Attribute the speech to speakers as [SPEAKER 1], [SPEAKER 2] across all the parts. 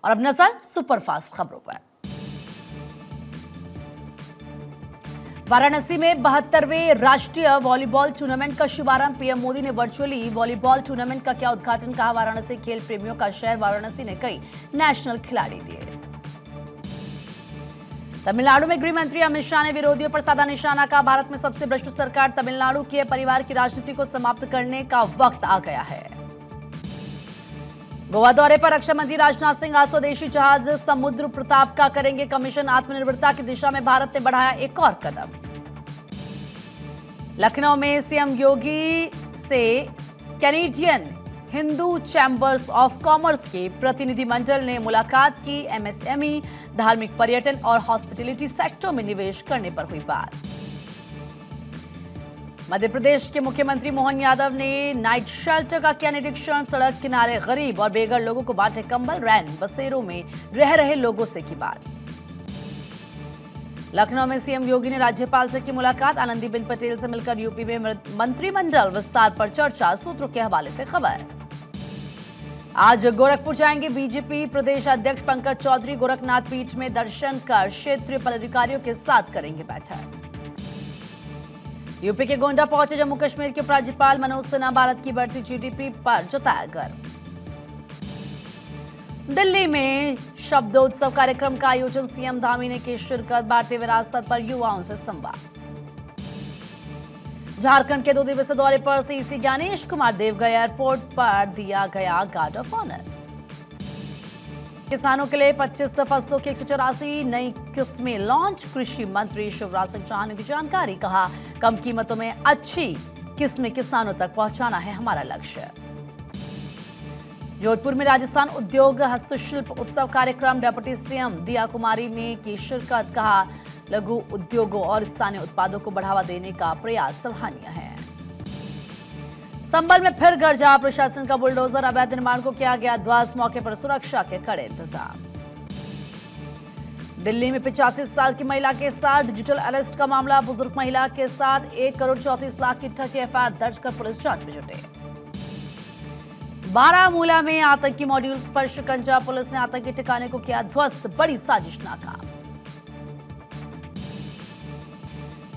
[SPEAKER 1] और अब नजर सुपरफास्ट खबरों पर। वाराणसी में 72वें राष्ट्रीय वॉलीबॉल टूर्नामेंट का शुभारंभ। पीएम मोदी ने वर्चुअली वॉलीबॉल टूर्नामेंट का किया उद्घाटन। कहा, वाराणसी खेल प्रेमियों का शहर। वाराणसी ने कई नेशनल खिलाड़ी दिए। तमिलनाडु में गृह मंत्री अमित शाह ने विरोधियों पर साधा निशाना। कहा, भारत में सबसे भ्रष्ट सरकार तमिलनाडु की है। परिवार की राजनीति को समाप्त करने का वक्त आ गया है। गोवा दौरे पर रक्षा मंत्री राजनाथ सिंह आज स्वदेशी जहाज समुद्र प्रताप का करेंगे कमीशन। आत्मनिर्भरता की दिशा में भारत ने बढ़ाया एक और कदम। लखनऊ में सीएम योगी से Canadian Hindu chambers of commerce के प्रतिनिधिमंडल ने मुलाकात की। एमएसएमई, धार्मिक पर्यटन और हॉस्पिटैलिटी सेक्टर में निवेश करने पर हुई बात। मध्य प्रदेश के मुख्यमंत्री मोहन यादव ने नाइट शेल्टर का किया निरीक्षण। सड़क किनारे गरीब और बेघर लोगों को बांटे कंबल। रैन बसेरों में रह रहे लोगों से की बात। लखनऊ में सीएम योगी ने राज्यपाल से की मुलाकात। आनंदीबेन पटेल से मिलकर यूपी में मंत्रिमंडल विस्तार पर चर्चा। सूत्रों के हवाले से खबर। आज गोरखपुर जाएंगे बीजेपी प्रदेश अध्यक्ष पंकज चौधरी। गोरखनाथ पीठ में दर्शन कर क्षेत्रीय पदाधिकारियों के साथ करेंगे बैठक। यूपी के गोंडा पहुंचे जम्मू कश्मीर के उपराज्यपाल मनोज सिन्हा। भारत की बढ़ती जीडीपी पर जताया गर्व। दिल्ली में शब्दोत्सव कार्यक्रम का आयोजन। सीएम धामी ने की शिरकत। भारतीय विरासत पर युवाओं से संवाद। झारखंड के 2 दिवसीय दौरे पर सीसी ज्ञानेश कुमार देव गए। एयरपोर्ट पर दिया गया गार्ड ऑफ ऑनर। किसानों के लिए 25 फसलों की 184 नई किस्में लॉन्च। कृषि मंत्री शिवराज सिंह चौहान ने दी जानकारी। कहा, कम कीमतों में अच्छी किस्में किसानों तक पहुंचाना है हमारा लक्ष्य। जोधपुर में राजस्थान उद्योग हस्तशिल्प उत्सव कार्यक्रम। डिप्टी सीएम दिया कुमारी ने की शिरकत। कहा, लघु उद्योगों और स्थानीय उत्पादों को बढ़ावा देने का प्रयास सराहनीय है। संभल में फिर गरजा। प्रशासन का बुलडोजर। अवैध निर्माण को किया गया ध्वस्त। मौके पर सुरक्षा के कड़े इंतजाम। दिल्ली में 85 साल की महिला के साथ डिजिटल अरेस्ट का मामला। बुजुर्ग महिला के साथ 1 करोड़ 34 लाख की ठगी। एफआईआर दर्ज कर पुलिस जांच में जुटे। बारामूला में आतंकी मॉड्यूल पर शिकंजा। पुलिस ने आतंकी ठिकाने को किया ध्वस्त। बड़ी साजिश नाकाम।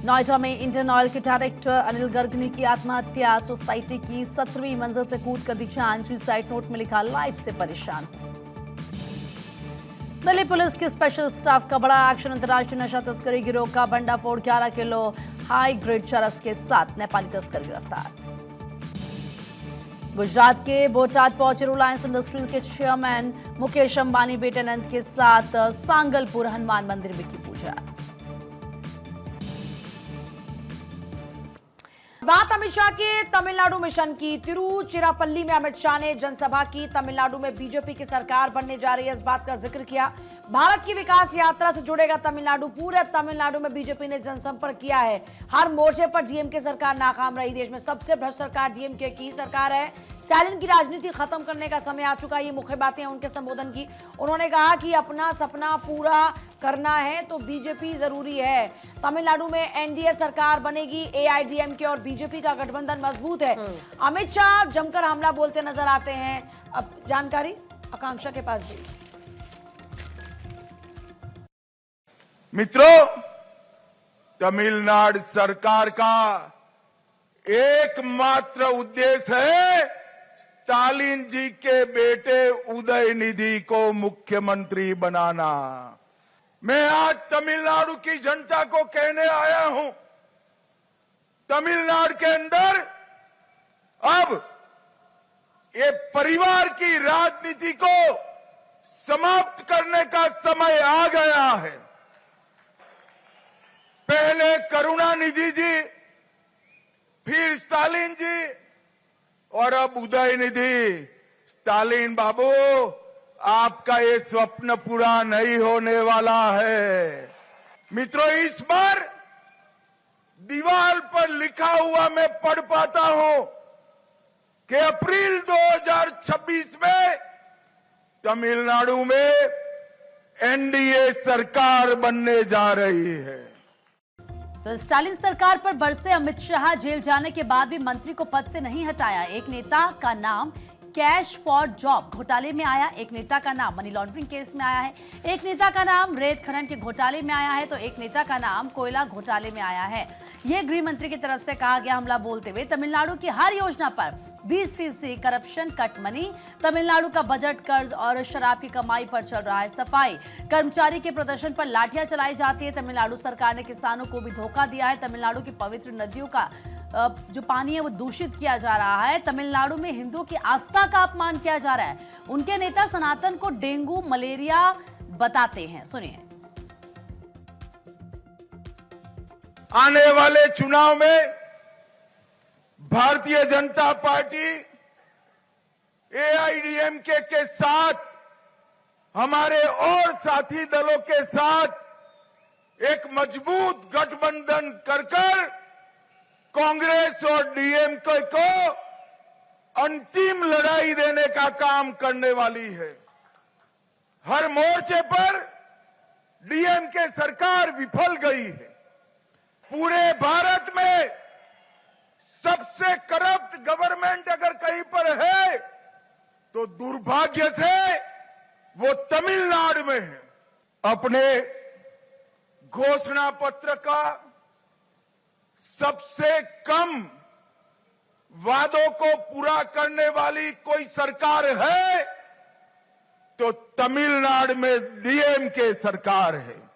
[SPEAKER 1] नोएडा में इंडियन ऑयल के डायरेक्टर अनिल गर्ग ने की आत्महत्या। सोसाइटी की 17वीं मंजिल से कूद कर दी जान। सुसाइड नोट में लिखा, लाइफ से परेशान। दिल्ली पुलिस की स्पेशल स्टाफ का बड़ा एक्शन। अंतर्राष्ट्रीय नशा तस्करी गिरोह का भंडाफोड़। 11 किलो हाई ग्रेड चरस के साथ नेपाली तस्कर गिरफ्तार। गुजरात के बोटाद पहुंचे रिलायंस इंडस्ट्रीज के चेयरमैन मुकेश अंबानी बेटे अनंत के साथ सांगलपुर हनुमान मंदिर में की पूजा।
[SPEAKER 2] बात अमित शाह के तमिलनाडु मिशन की। तिरुचिरापल्ली में अमित शाह ने जनसभा की। तमिलनाडु में बीजेपी की सरकार बनने जा रही है, इस बात का जिक्र किया। भारत की विकास यात्रा से जुड़ेगा तमिलनाडु। पूरे तमिलनाडु में बीजेपी ने जनसंपर्क किया है। हर मोर्चे पर डीएमके सरकार नाकाम रही। देश में सबसे भ्रष्ट सरकार डीएमके की सरकार है। स्टालिन की राजनीति खत्म करने का समय आ चुका है। ये मुख्य बातें उनके संबोधन की। उन्होंने कहा कि अपना सपना पूरा करना है तो बीजेपी जरूरी है। तमिलनाडु में एनडीए सरकार बनेगी। एआईडीएमके और बीजेपी का गठबंधन मजबूत है। अमित शाह जमकर हमला बोलते नजर आते हैं। अब जानकारी आकांक्षा के पास दी।
[SPEAKER 3] मित्रों, तमिलनाडु सरकार का एकमात्र उद्देश्य है स्टालिन जी के बेटे उदयनिधि को मुख्यमंत्री बनाना। मैं आज तमिलनाडु की जनता को कहने आया हूं, तमिलनाडु के अंदर अब ये परिवार की राजनीति को समाप्त करने का समय आ गया है। पहले करुणानिधि जी, फिर स्टालिन जी और अब उदयनिधि। स्टालिन बाबू, आपका ये स्वप्न पूरा नहीं होने वाला है। मित्रों, इस बार दीवार पर लिखा हुआ मैं पढ़ पाता हूं कि अप्रैल 2026 में तमिलनाडु में एनडीए सरकार बनने जा रही है।
[SPEAKER 1] तो स्टालिन सरकार पर बरसे अमित शाह। जेल जाने के बाद भी मंत्री को पद से नहीं हटाया। एक नेता का नाम कैश फॉर जॉब घोटाले में आया, एक नेता का नाम मनी लॉन्ड्रिंग केस में आया है, एक नेता का नाम रेत खनन के घोटाले में आया है, तो एक नेता का नाम कोयला घोटाले में आया है। यह गृह मंत्री की तरफ से कहा गया हमला बोलते हुए तमिलनाडु की हर योजना पर 20% करप्शन कट मनी, तमिलनाडु का बजट कर्ज और शराब की कमाई पर चल रहा है सफाई, कर्मचारी के प्रदर्शन पर लाठियां चलाई जाती है, तमिलनाडु सरकार ने किसानों को भी धोखा दिया है, तमिलनाडु की पवित्र नदियों का जो पानी है वो दूषित किया जा रहा है, तमिलनाडु में हिंदुओं की आस्था का अपमान किया जा रहा है, उनके नेता सनातन को डेंगू मलेरिया बताते हैं। सुनिए।
[SPEAKER 3] आने वाले चुनाव में भारतीय जनता पार्टी एआईडीएमके के साथ, हमारे और साथी दलों के साथ एक मजबूत गठबंधन कर कांग्रेस और डीएमके को अंतिम लड़ाई देने का काम करने वाली है। हर मोर्चे पर डीएमके सरकार विफल गई है। पूरे भारत में सबसे करप्ट गवर्नमेंट अगर कहीं पर है तो दुर्भाग्य से वो तमिलनाडु में है। अपने घोषणा पत्र का सबसे कम वादों को पूरा करने वाली कोई सरकार है तो तमिलनाडु में डीएमके सरकार है।